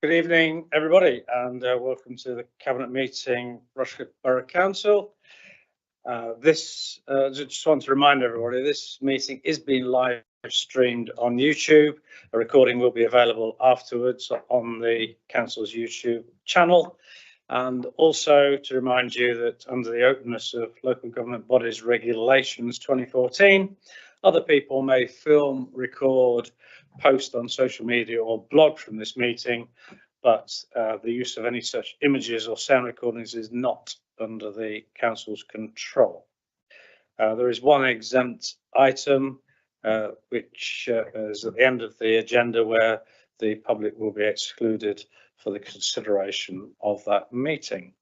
Good evening, everybody, and welcome to the Cabinet meeting, Rushcliffe Borough Council. Just want to remind everybody, this meeting is being live streamed on YouTube. A recording will be available afterwards on the Council's YouTube channel. And also to remind you that under the Openness of Local Government Bodies Regulations 2014, other people may film, record, post on social media or blog from this meeting, but the use of any such images or sound recordings is not under the Council's control. There is one exempt item which is at the end of the agenda, where the public will be excluded for the consideration of that meeting.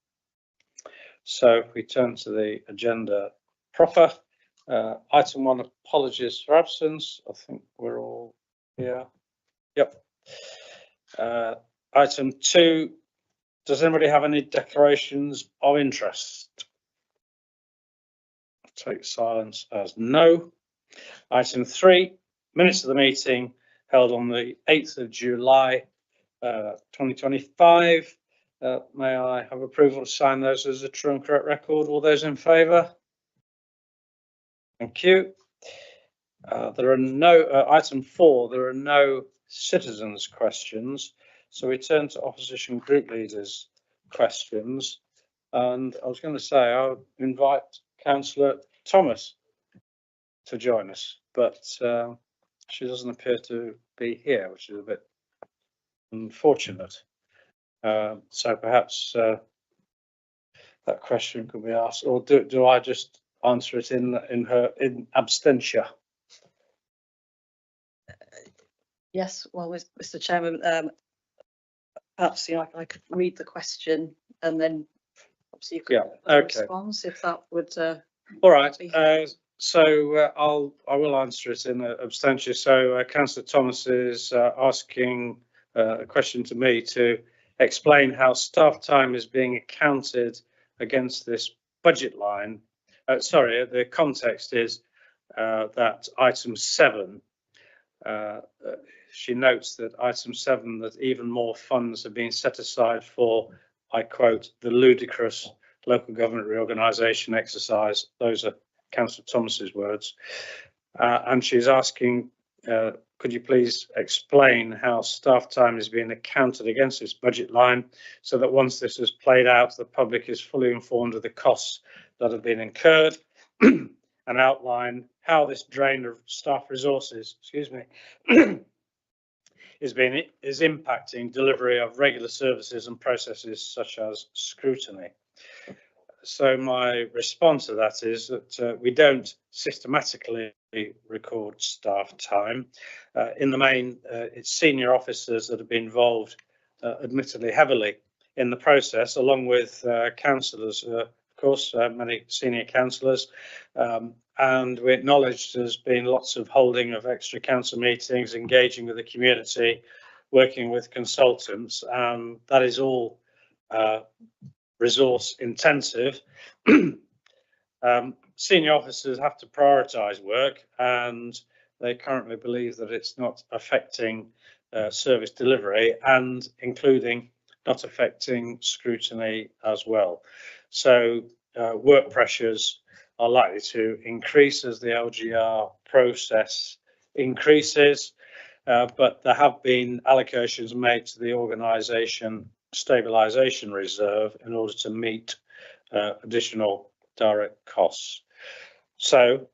So if we turn to the agenda proper, item 1, apologies for absence. I think we're all here. Yep. Item 2, does anybody have any declarations of interest? Take silence as no. Item 3, minutes of the meeting held on the 8th of July 2025. May I have approval to sign those as a true and correct record? All those in favour? Thank you. There are no, item 4, there are no citizens' questions. So we turn to opposition group leaders' questions. And I was going to say, I'll invite Councillor Thomas to join us, but she doesn't appear to be here, which is a bit unfortunate. So perhaps that question could be asked, or do I just answer it in absentia? Yes, well, Mr. Chairman, perhaps I could read the question and then obviously you could respond if that would. All right. So I will answer it in absentia. So Councillor Thomas is asking a question to me to explain how staff time is being accounted against this budget line. Sorry, the context is that item 7. She notes that item 7, that even more funds are being set aside for, I quote, the ludicrous local government reorganisation exercise. Those are Councillor Thomas's words. And she's asking, could you please explain how staff time is being accounted against this budget line, so that once this is played out, the public is fully informed of the costs that have been incurred, and outline how this drain of staff resources, is impacting delivery of regular services and processes such as scrutiny. So my response to that is that we don't systematically record staff time. In the main, it's senior officers that have been involved, admittedly heavily, in the process, along with councillors, of course, many senior councillors. And we acknowledge there's been lots of holding of extra council meetings, engaging with the community, working with consultants, and that is all resource intensive. Senior officers have to prioritise work, and they currently believe that it's not affecting service delivery, and including not affecting scrutiny as well. So work pressures are likely to increase as the LGR process increases, but there have been allocations made to the organisation stabilisation reserve in order to meet additional direct costs. So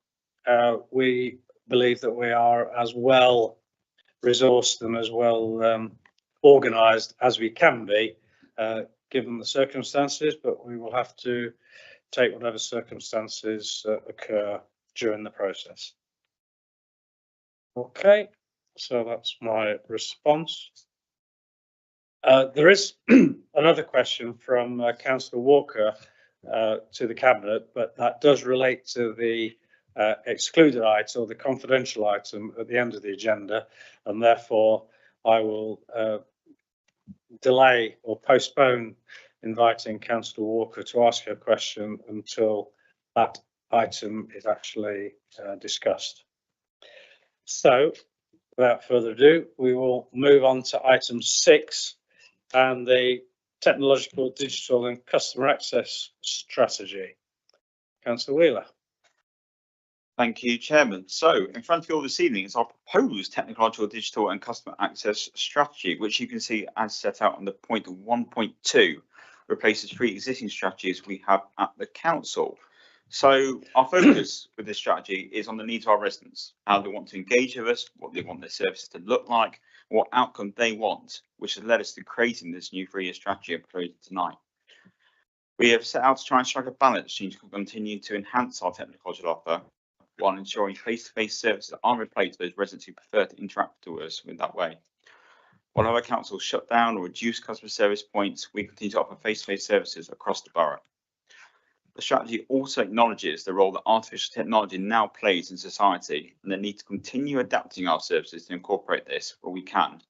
we believe that we are as well resourced and as well organised as we can be, given the circumstances, but we will have to take whatever circumstances occur during the process. Okay, so that's my response. There is another question from Councillor Walker to the Cabinet, but that does relate to the excluded item, or the confidential item at the end of the agenda, and therefore I will delay or postpone inviting Councillor Walker to ask her question until that item is actually discussed. So without further ado, we will move on to item 6, and the technological, digital and customer access strategy. Councillor Wheeler. Thank you, Chairman. So in front of you all this evening is our proposed technological, digital and customer access strategy, which you can see as set out on the point 1.2, replaces 3 existing strategies we have at the council. So our focus with this strategy is on the needs of our residents, how they want to engage with us, what they want their services to look like, what outcome they want, which has led us to creating this new 3-year strategy and proposal tonight. We have set out to try and strike a balance to continue to enhance our technological offer while ensuring face-to-face services are in place for those residents who prefer to interact with us in that way. While our council shut down or reduced customer service points, we continue to offer face-to-face services across the borough. The strategy also acknowledges the role that artificial technology now plays in society and the need to continue adapting our services to incorporate this where we can.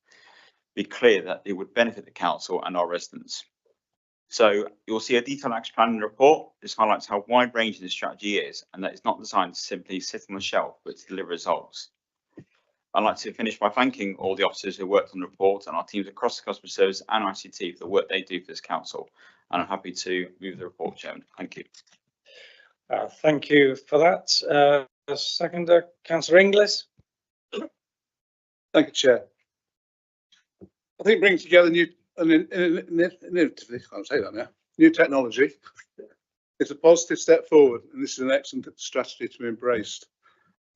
Be clear that it would benefit the council and our residents. So you'll see a detailed action plan in the report. This highlights how wide-ranging this strategy is and that it's not designed to simply sit on the shelf, but to deliver results. I'd like to finish by thanking all the officers who worked on the report and our teams across the customer service and ICT for the work they do for this council. And I'm happy to move the report, Chairman. Thank you. Thank you for that. Seconder, Councillor Inglis. Thank you, Chair. I think bringing together new can't say that now. New technology is a positive step forward, and this is an excellent strategy to be embraced.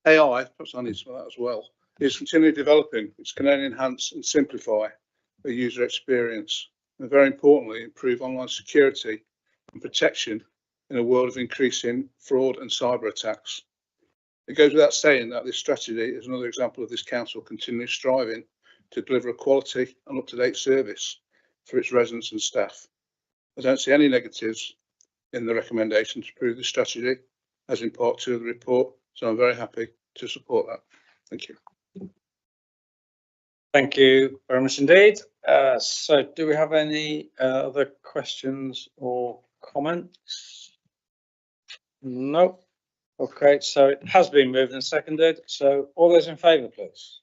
AI, perhaps I need some of that as well, is continually developing, which can only enhance and simplify the user experience, and very importantly, improve online security and protection in a world of increasing fraud and cyber attacks. It goes without saying that this strategy is another example of this council continually striving to deliver a quality and up-to-date service for its residents and staff. I don't see any negatives in the recommendation to approve the strategy, as in part 2 of the report, so I'm very happy to support that. Thank you. Thank you very much indeed. So do we have any other questions or comments? No. Okay, so it has been moved and seconded. So all those in favour, please.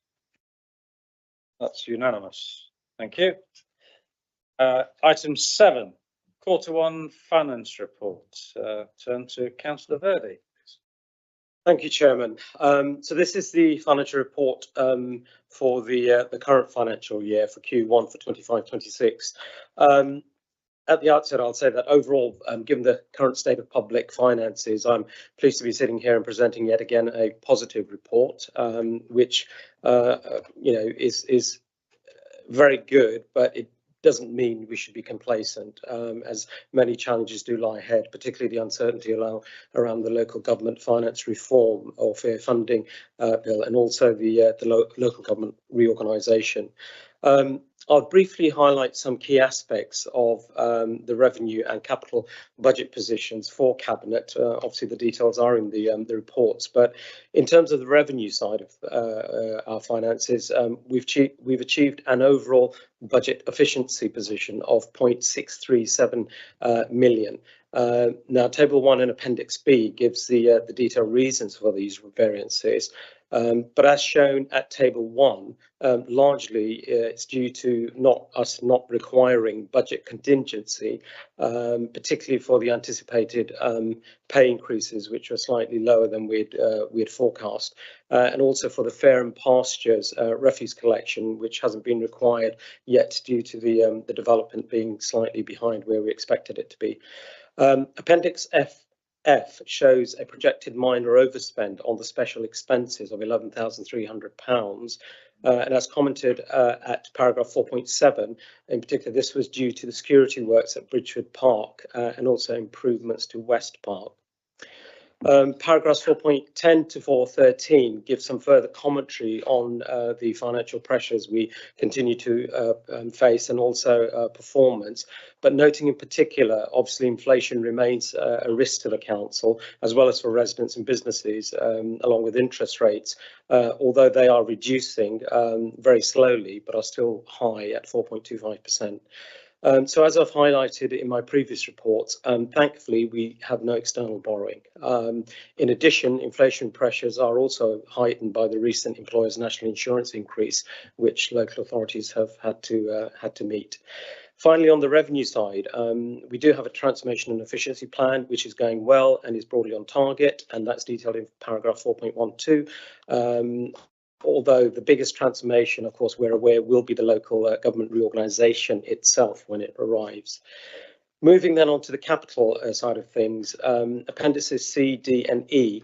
That's unanimous. Thank you. Item 7, Q1 finance report. Turn to Councillor Verdi. Thank you, Chairman. So this is the financial report for the current financial year for Q1 for 25-26. At the outset, I'll say that overall, given the current state of public finances, I'm pleased to be sitting here and presenting yet again a positive report, which is very good, but it doesn't mean we should be complacent, as many challenges do lie ahead, particularly the uncertainty around the local government finance reform or fair funding bill, and also the local government reorganisation. I'll briefly highlight some key aspects of the revenue and capital budget positions for Cabinet. Obviously, the details are in the reports, but in terms of the revenue side of our finances, we've achieved an overall budget efficiency position of 0.637 million. Now, Table 1 and Appendix B gives the detailed reasons for these variances. But as shown at Table 1, largely it's due to us not requiring budget contingency, particularly for the anticipated pay increases, which were slightly lower than we had forecast, and also for the Fair and Pastures refuse collection, which hasn't been required yet due to the development being slightly behind where we expected it to be. Appendix F shows a projected minor overspend on the special expenses of £11,300. And as commented at paragraph 4.7, in particular, this was due to the security works at Bridgewood Park and also improvements to West Park. Paragraphs 4.10 to 4.13 give some further commentary on the financial pressures we continue to face and also performance, but noting in particular, obviously inflation remains a risk to the council as well as for residents and businesses, along with interest rates, although they are reducing very slowly but are still high at 4.25%. So as I've highlighted in my previous reports, thankfully, we have no external borrowing. In addition, inflation pressures are also heightened by the recent employers' national insurance increase, which local authorities have had to meet. Finally, on the revenue side, we do have a transformation and efficiency plan, which is going well and is broadly on target, and that's detailed in paragraph 4.12. Although the biggest transformation, of course, we're aware, will be the local government reorganisation itself when it arrives. Moving then on to the capital side of things, appendices C, D and E,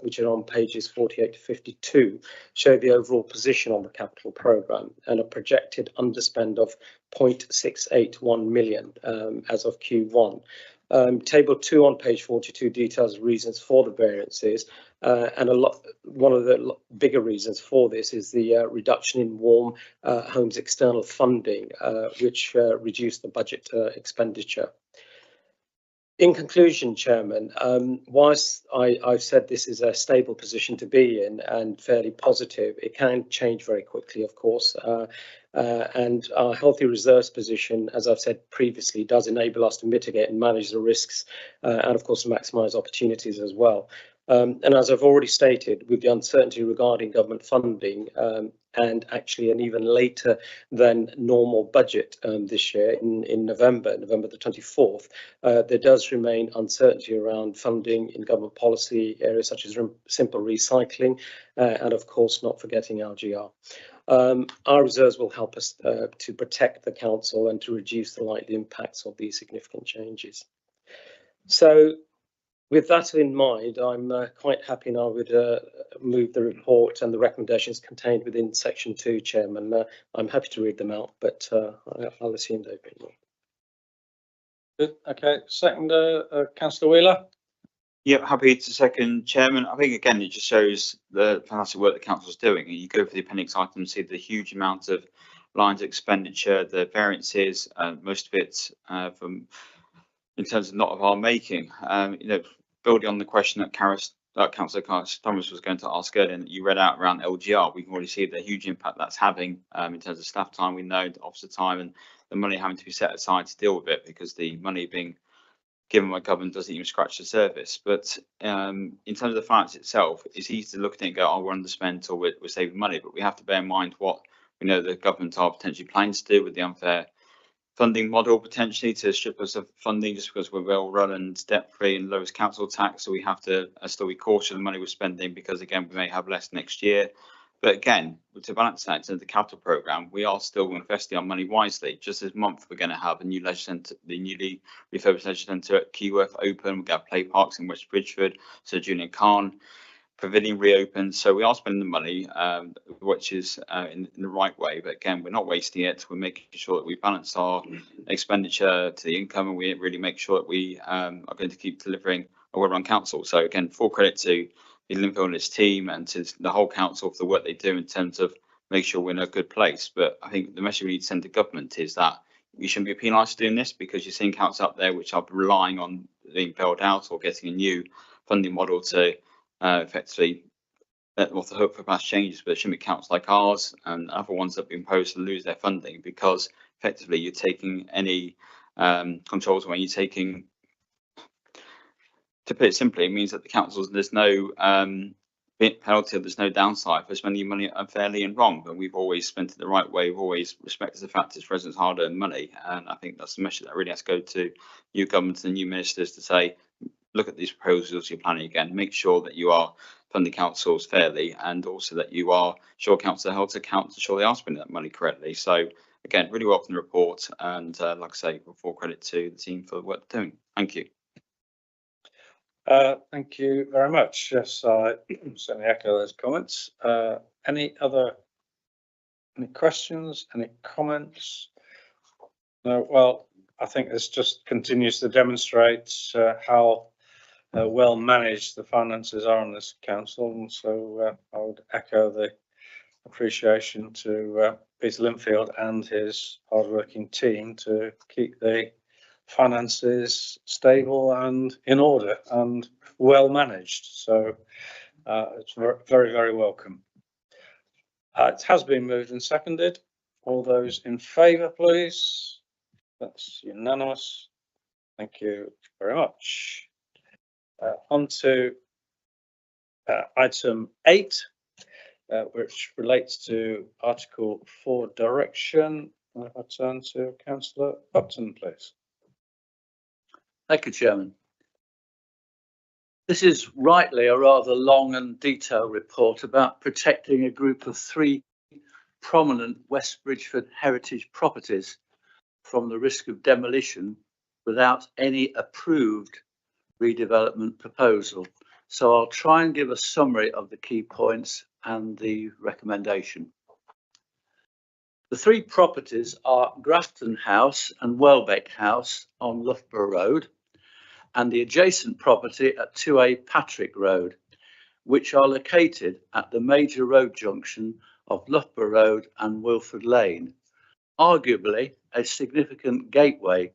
which are on pages 48 to 52, show the overall position on the capital programme and a projected underspend of 0.681 million as of Q1. Table 2 on page 42 details the reasons for the variances, and one of the bigger reasons for this is the reduction in Warm Homes external funding, which reduced the budget expenditure. In conclusion, Chairman, whilst I've said this is a stable position to be in and fairly positive, it can change very quickly, of course. And our healthy reserves position, as I've said previously, does enable us to mitigate and manage the risks and, of course, maximise opportunities as well. And as I've already stated, with the uncertainty regarding government funding and actually an even later than normal budget this year in November the 24th, there does remain uncertainty around funding in government policy areas such as simple recycling and, of course, not forgetting LGR. Our reserves will help us to protect the council and to reduce the likely impacts of these significant changes. So, with that in mind, I'm quite happy now with move the report and the recommendations contained within section 2, Chairman. I'm happy to read them out, but I'll assume they've been read. Good. Okay. Second, Councillor Wheeler. Yep, happy to second, Chairman. I think again it just shows the fantastic work the council's doing. You go for the appendix items, see the huge amount of lines of expenditure, the variances, most of it from in terms of not of our making. You know, building on the question that Councillor Thomas was going to ask earlier, and that you read out around LGR, we can already see the huge impact that's having in terms of staff time. We know the officer time and the money having to be set aside to deal with it, because the money being given by government doesn't even scratch the surface. But in terms of the finance itself, it's easy to look at it and go, oh, we're underspent or we're saving money, but we have to bear in mind what we know the government are potentially planning to do with the unfair funding model, potentially to strip us of funding just because we're well run and debt free and lowest council tax. So we have to still be cautious of the money we're spending, because again, we may have less next year. But again, to balance that in terms of the capital programme, we are still investing our money wisely. Just this month, we're going to have a new leisure centre, the newly refurbished leisure centre at Keyworth open. We've got play parks in West Bridgeford, Sir Julian Khan Pavilion reopened. So we are spending the money, which is in the right way. But again, we're not wasting it. We're making sure that we balance our expenditure to the income, and we really make sure that we are going to keep delivering a well-run council. So again, full credit to Linfield and his team and to the whole council for the work they do in terms of make sure we're in a good place. But I think the message we need to send to government is that you shouldn't be penalised for doing this, because you're seeing councils up there which are relying on being bailed out or getting a new funding model to effectively let them off the hook for past changes. But it shouldn't be councils like ours and other ones that have been imposed to lose their funding, because effectively you're taking any controls away. You're taking, to put it simply, it means that the councils, there's no penalty, there's no downside for spending money unfairly and wrong. But we've always spent it the right way. We've always respected the fact it's residents' hard-earned money, and I think that's the message that really has to go to new governments and new ministers, to say, look at these proposals you're planning again, make sure that you are funding councils fairly, and also that you are sure councils are held to account to ensure they are spending that money correctly. So again, really welcome the report, and like I say, full credit to the team for the work they're doing. Thank you. Thank you very much. Yes, I certainly echo those comments. Any questions, any comments? No. Well, I think this just continues to demonstrate how well managed the finances are on this council, and so I would echo the appreciation to Peter Linfield and his hard-working team to keep the finances stable and in order and well managed. So it's very, very welcome. It has been moved and seconded. All those in favour, please. That's unanimous. Thank you very much. On to item 8, which relates to Article 4 direction. I turn to Councillor Upton, please. Thank you, Chairman. This is rightly a rather long and detailed report about protecting a group of 3 prominent West Bridgford heritage properties from the risk of demolition without any approved redevelopment proposal. So I'll try and give a summary of the key points and the recommendation. The 3 properties are Grafton House and Welbeck House on Loughborough Road, and the adjacent property at 2A Patrick Road, which are located at the major road junction of Loughborough Road and Wilford Lane, arguably a significant gateway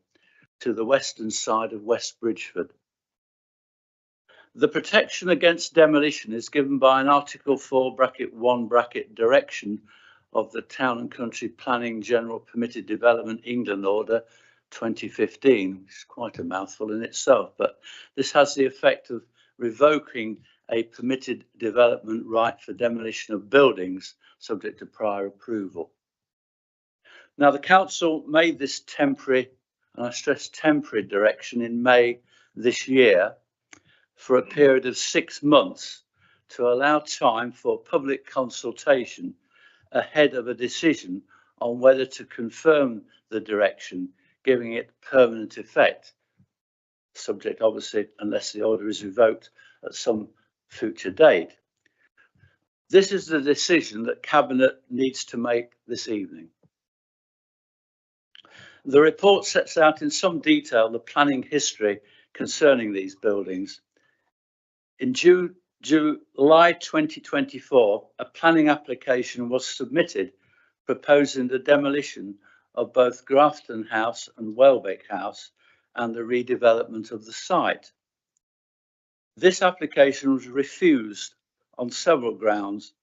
to the western side of West Bridgford. The protection against demolition is given by an Article 4(1) direction of the Town and Country Planning General Permitted Development England Order 2015, which is quite a mouthful in itself, but this has the effect of revoking a permitted development right for demolition of buildings subject to prior approval. Now, the council made this temporary, and I stress temporary, direction in May this year for a period of 6 months to allow time for public consultation ahead of a decision on whether to confirm the direction, giving it permanent effect, subject obviously unless the order is revoked at some future date. This is the decision that Cabinet needs to make this evening. The report sets out in some detail the planning history concerning these buildings. In July 2024, a planning application was submitted proposing the demolition of both Grafton House and Welbeck House and the redevelopment of the site. This application was refused on several grounds,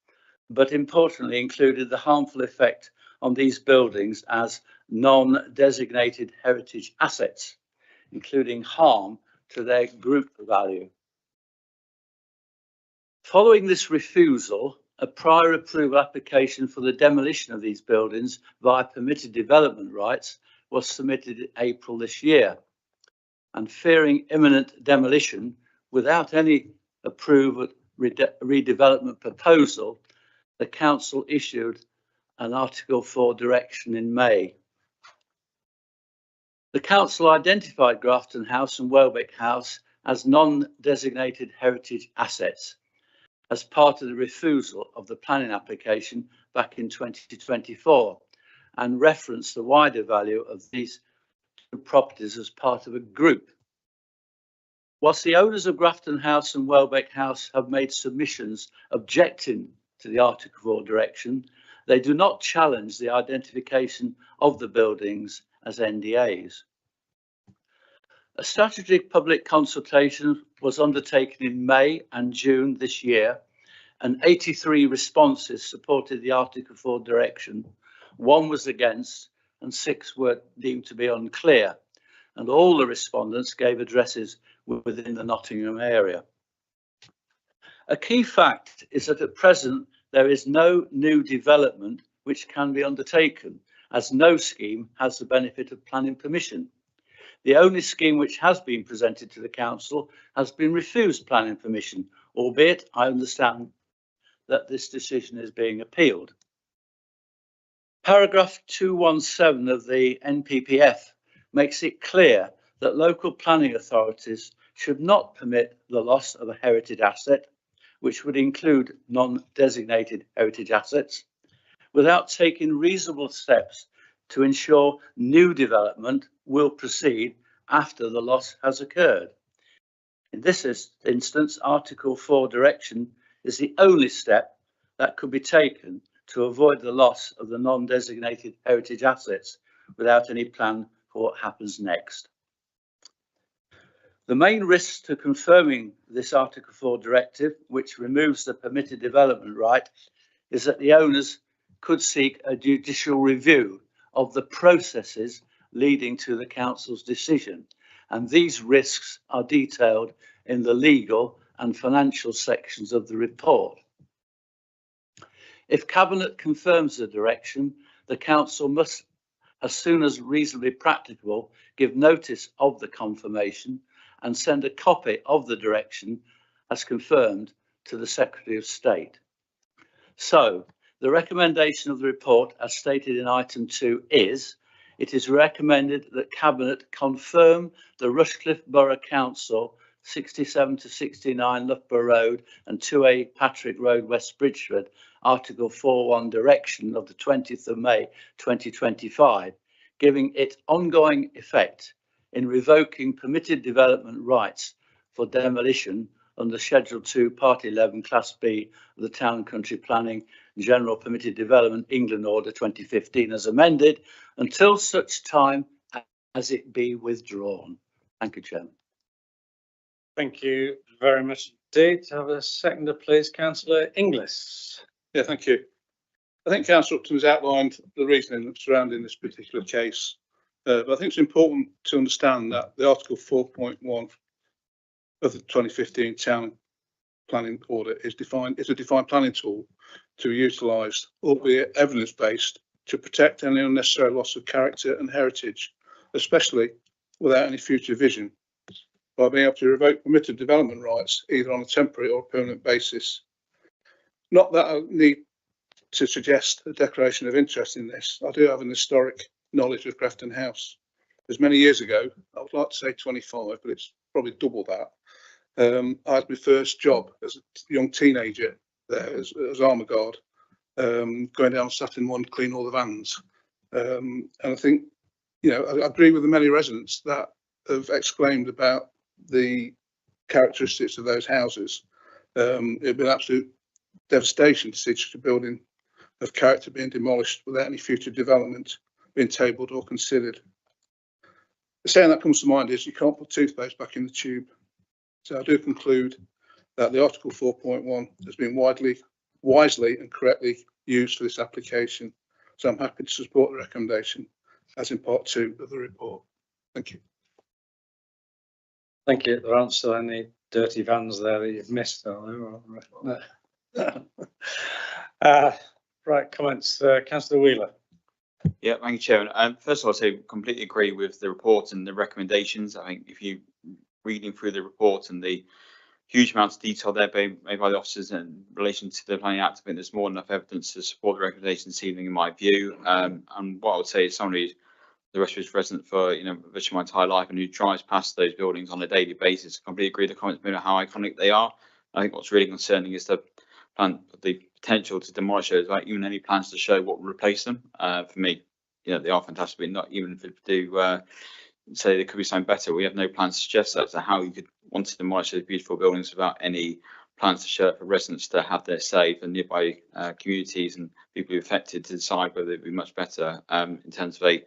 but importantly included the harmful effect on these buildings as non-designated heritage assets, including harm to their group value. Following this refusal, a prior approval application for the demolition of these buildings via permitted development rights was submitted in April this year. And fearing imminent demolition without any approved redevelopment proposal, the council issued an Article 4 direction in May. The council identified Grafton House and Welbeck House as non-designated heritage assets as part of the refusal of the planning application back in 2024 and referenced the wider value of these properties as part of a group. Whilst the owners of Grafton House and Welbeck House have made submissions objecting to the Article 4 direction, they do not challenge the identification of the buildings as NDAs. A statutory public consultation was undertaken in May and June this year, and 83 responses supported the Article 4 direction. 1 was against, and 6 were deemed to be unclear, and all the respondents gave addresses within the Nottingham area. A key fact is that at present there is no new development which can be undertaken, as no scheme has the benefit of planning permission. The only scheme which has been presented to the council has been refused planning permission, albeit I understand that this decision is being appealed. Paragraph 217 of the NPPF makes it clear that local planning authorities should not permit the loss of a heritage asset, which would include non-designated heritage assets, without taking reasonable steps to ensure new development will proceed after the loss has occurred. In this instance, Article 4 direction is the only step that could be taken to avoid the loss of the non-designated heritage assets without any plan for what happens next. The main risks to confirming this Article 4 directive, which removes the permitted development right, is that the owners could seek a judicial review of the processes leading to the council's decision, and these risks are detailed in the legal and financial sections of the report. If Cabinet confirms the direction, the council must as soon as reasonably practicable, give notice of the confirmation and send a copy of the direction as confirmed to the Secretary of State. So, the recommendation of the report, as stated in item 2, is it is recommended that Cabinet confirm the Rushcliffe Borough Council 67 to 69 Loughborough Road and 2A Patrick Road, West Bridgford, Article 4.1 direction of the 20th of May 2025, giving it ongoing effect in revoking permitted development rights for demolition under Schedule 2, Part 11, Class B of the Town and Country Planning General Permitted Development England Order 2015 as amended, until such time as it be withdrawn. Thank you, Chairman. Thank you very much indeed. Have a seconder, please, Councillor Inglis. Yeah, thank you. I think Councillor Upton has outlined the reasoning surrounding this particular case, but I think it's important to understand that the Article 4.1 of the 2015 Town Planning Order is a defined planning tool to be utilised, albeit evidence-based, to protect any unnecessary loss of character and heritage, especially without any future vision, by being able to revoke permitted development rights either on a temporary or permanent basis. Not that I need to suggest a declaration of interest in this. I do have an historic knowledge of Grafton House. As many years ago, I would like to say 25, but it's probably double that. I had my first job as a young teenager there as armour guard, going down Saturday morning to clean all the vans. And I think, you know, I agree with the many residents that have exclaimed about the characteristics of those houses. It'd be an absolute devastation to see such a building of character being demolished without any future development being tabled or considered. The saying that comes to mind is you can't put toothpaste back in the tube. So I do conclude that the Article 4.1 has been wisely and correctly used for this application. So I'm happy to support the recommendation as in part 2 of the report. Thank you. Thank you. There aren't still any dirty vans there that you've missed, are there? No. Right, comments, Councillor Wheeler. Yeah, thank you, Chairman. First of all, I'd say completely agree with the report and the recommendations. I think if you reading through the report and the huge amounts of detail there made by the officers in relation to the Planning Act, I think there's more than enough evidence to support the recommendation this evening, in my view. And what I would say is somebody, the Westbridge resident for virtually my entire life and who drives past those buildings on a daily basis, I completely agree with the comments about how iconic they are. I think what's really concerning is the potential to demolish those without even any plans to show what will replace them. For me, they are fantastic, but not even if they do say there could be something better. We have no plans to suggest that as to how you could want to demolish those beautiful buildings without any plans to show it for residents to have their say, for nearby communities and people affected to decide whether it would be much better in terms of a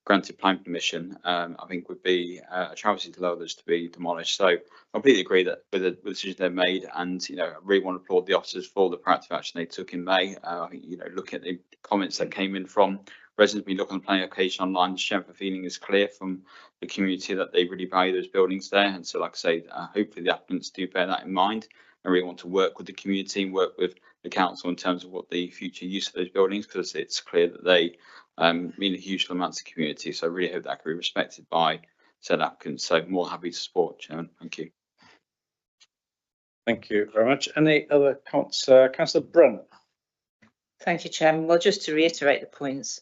granted plan permission. I think would be a travesty to allow those to be demolished. So I completely agree that with the decision they've made, and I really want to applaud the officers for the proactive action they took in May. I think looking at the comments that came in from residents, we look on the planning application online, the strength of feeling is clear from the community that they really value those buildings there. And so, like I say, hopefully the applicants do bear that in mind and really want to work with the community and work with the council in terms of what the future use of those buildings, because it's clear that they mean a huge amount to the community. So I really hope that can be respected by said applicants. So more happy to support, Chairman. Thank you. Thank you very much. Any other comments? Councillor Brunn. Thank you, Chairman. Well, just to reiterate the points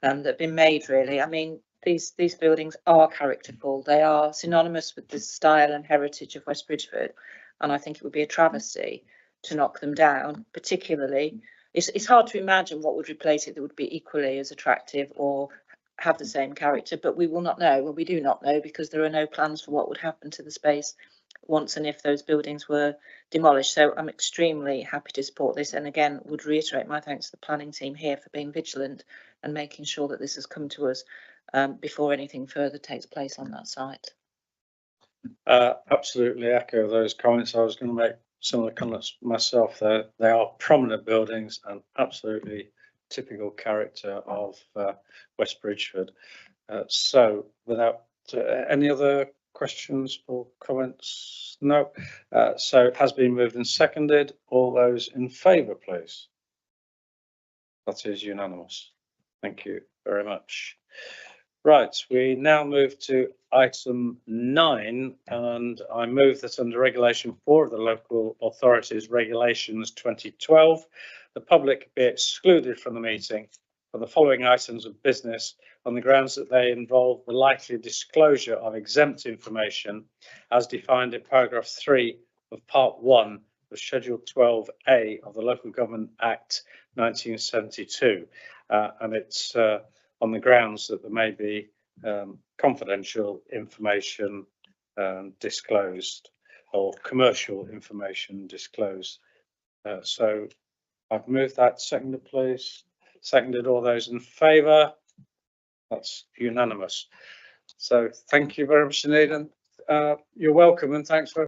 that have been made, really. I mean, these buildings are characterful. They are synonymous with the style and heritage of West Bridgford, and I think it would be a travesty to knock them down. Particularly, it's hard to imagine what would replace it that would be equally as attractive or have the same character, but we will not know. Well, we do not know because there are no plans for what would happen to the space once and if those buildings were demolished. So I'm extremely happy to support this, and again would reiterate my thanks to the planning team here for being vigilant and making sure that this has come to us before anything further takes place on that site. Absolutely echo those comments. I was going to make similar comments myself. They are prominent buildings and absolutely typical character of West Bridgford. So without any other questions or comments? No. So it has been moved and seconded. All those in favour, please. That is unanimous. Thank you very much. Right, we now move to item 9, and I move that under Regulation 4 of the Local Authorities Regulations 2012, the public be excluded from the meeting for the following items of business on the grounds that they involve the likely disclosure of exempt information as defined in paragraph 3 of Part 1 of Schedule 12A of the Local Government Act 1972, and it's on the grounds that there may be confidential information disclosed or commercial information disclosed. So I've moved that. Seconded, please. Seconded. All those in favour? That's unanimous. So thank you very much, Sinead. You're welcome, and thanks for